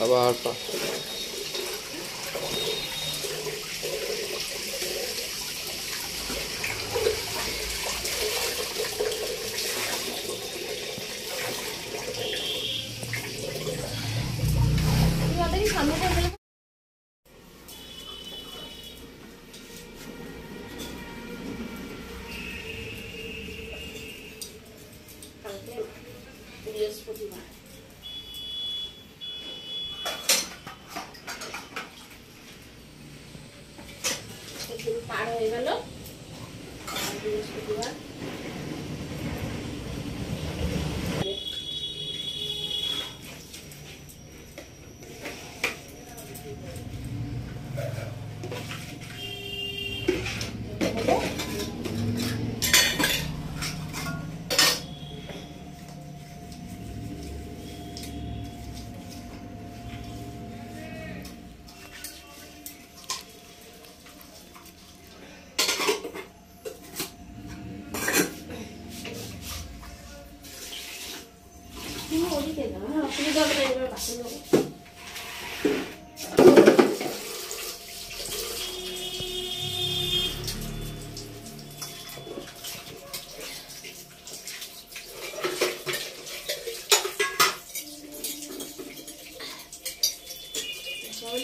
আবার বৃহস্পতিবার পার হয়ে গেল বৃহস্পতিবার অসুবিধা হবে না, এবার বাসে যাবো।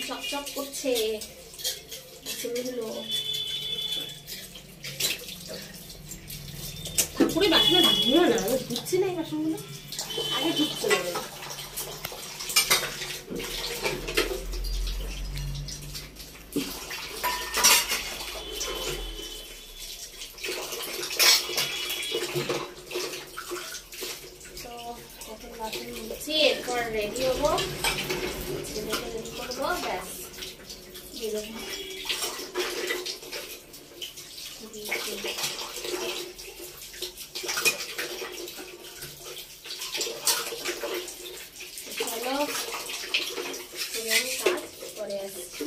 চকচক করছে ঠাকুরের বাসনে ভাঙিও না, ধুচ্ছি না এই বাসনগুলো, আগে ধুচ্ছে না। এরপর রেডি হবো, রেডি করবো, ব্যাস চলো কাজ করে আসছি।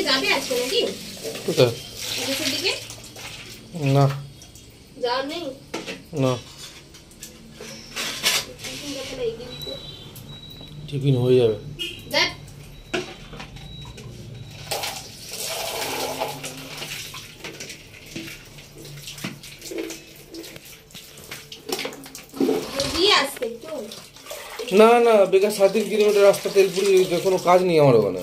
যাবে আজকে নাকি কোথায়? দিকে না যাওয়ার নেই, না টিফিন হয়ে যাবে। না না বেকার 7 কিলোমিটার রাস্তা তেলপুরি, কোনো কাজ নেই আমার ওখানে।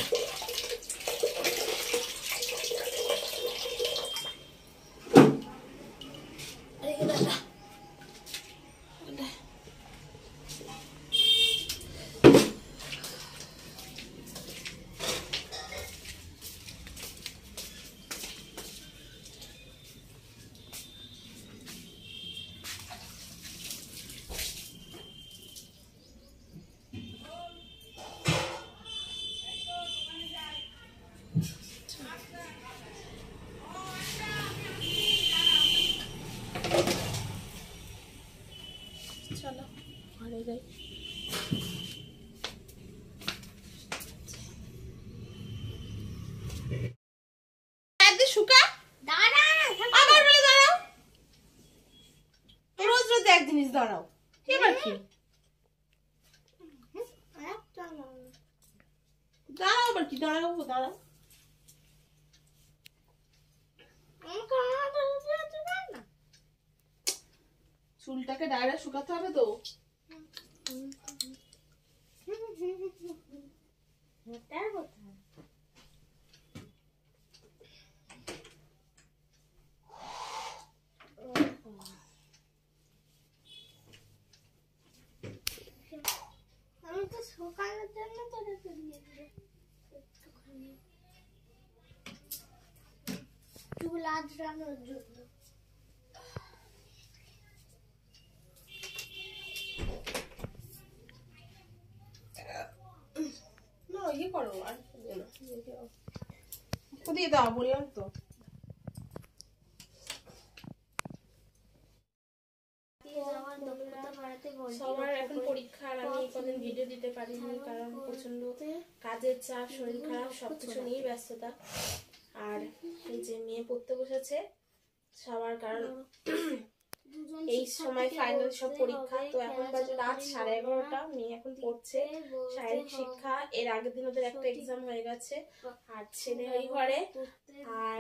চলো ঘরে যাই। এক জিনিস দাঁড়াও, এবার কি দাঁড়াও, আবার কি দাঁড়াও, দাঁড়াও চুলটাকে ডাইরেক্ট শুকাতে হবে তো। আমি তো শুকানোর জন্য তোরে দিয়ে দিই একটুখানি চুল আঁচড়ানোর জন্য। না ইয়ে করো, আর দিয়ে দাও বলি তো। যাওয়ার দক্ষতা বাড়াতে ভল্টি সবার এখন পরীক্ষা আর আমি এই কদিন ভিডিও দিতে পারিনি কারণ প্রচন্ড কাজের চাপ, শরীর খারাপ, সবকিছু নিয়েই ব্যস্ততা। আর এই যে মেয়ে পড়তে বসেছে সবার, কারণ এই সময় ফাইনাল সব পরীক্ষা। তো এখন বাজে রাত 11:30, মেয়ে এখন পড়ছে শারীরিক শিক্ষা। এর আগের দিন ওদের একটা এক্সাম হয়ে গেছে। আর ছেলে ওই ঘরে, আর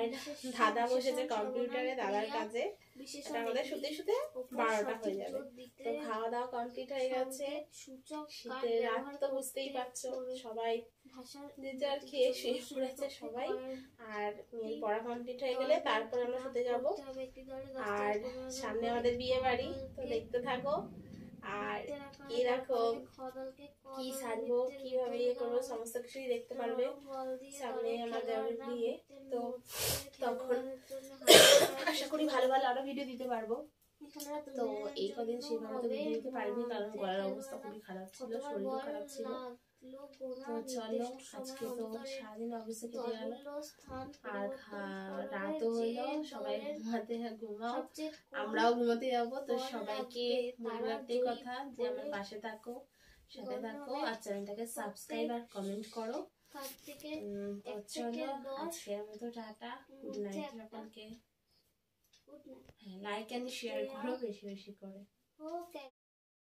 দাদা বসেছে কম্পিউটারে দাদার কাজে। এটা আমাদের শুতে শুতে 12টা হয়ে যাবে। তো খাওয়া দাওয়া কমপ্লিট হয়ে গেছে। শীতের রাত তো বুঝতেই পারছো, সবাই যে যার খেয়ে শুয়ে পড়েছে সবাই। আর মেয়ের পড়া কমপ্লিট হয়ে গেলে তারপর আমরা শুতে যাব। আর সামনে আমাদের বিয়ে বাড়ি, তো দেখতে থাকো। আর এরকম কি সাজবো, কিভাবে ইয়ে করবো, সমস্ত কিছুই দেখতে পারবে। সামনে আমাদের বিয়ে, তো তখন আশা করি ভালো ভালো আরো ভিডিও দিতে পারবো। তো এই কদিন সেভাবে তো ভিডিও দিতে পারিনি কারণ গলার অবস্থা খুবই খারাপ ছিল, শরীরও খারাপ ছিল। তো চলো, আজকে তো সারাদিন অফিসে কেটে গেল আর রাতও হইলো, সবাই ঘুমাও, আমরাও ঘুমাতে যাবো। তো সবাইকে বলবো একটাই কথা, যে আমার পাশে থাকো, সাথে থাকো, আর চ্যানেলটাকে সাবস্ক্রাইব আর কমেন্ট করো। তো চলো, আজকের মতো টাটা, গুড নাইট সকলকে। হ্যাঁ, লাইক এন্ড শেয়ার করো বেশি বেশি করে।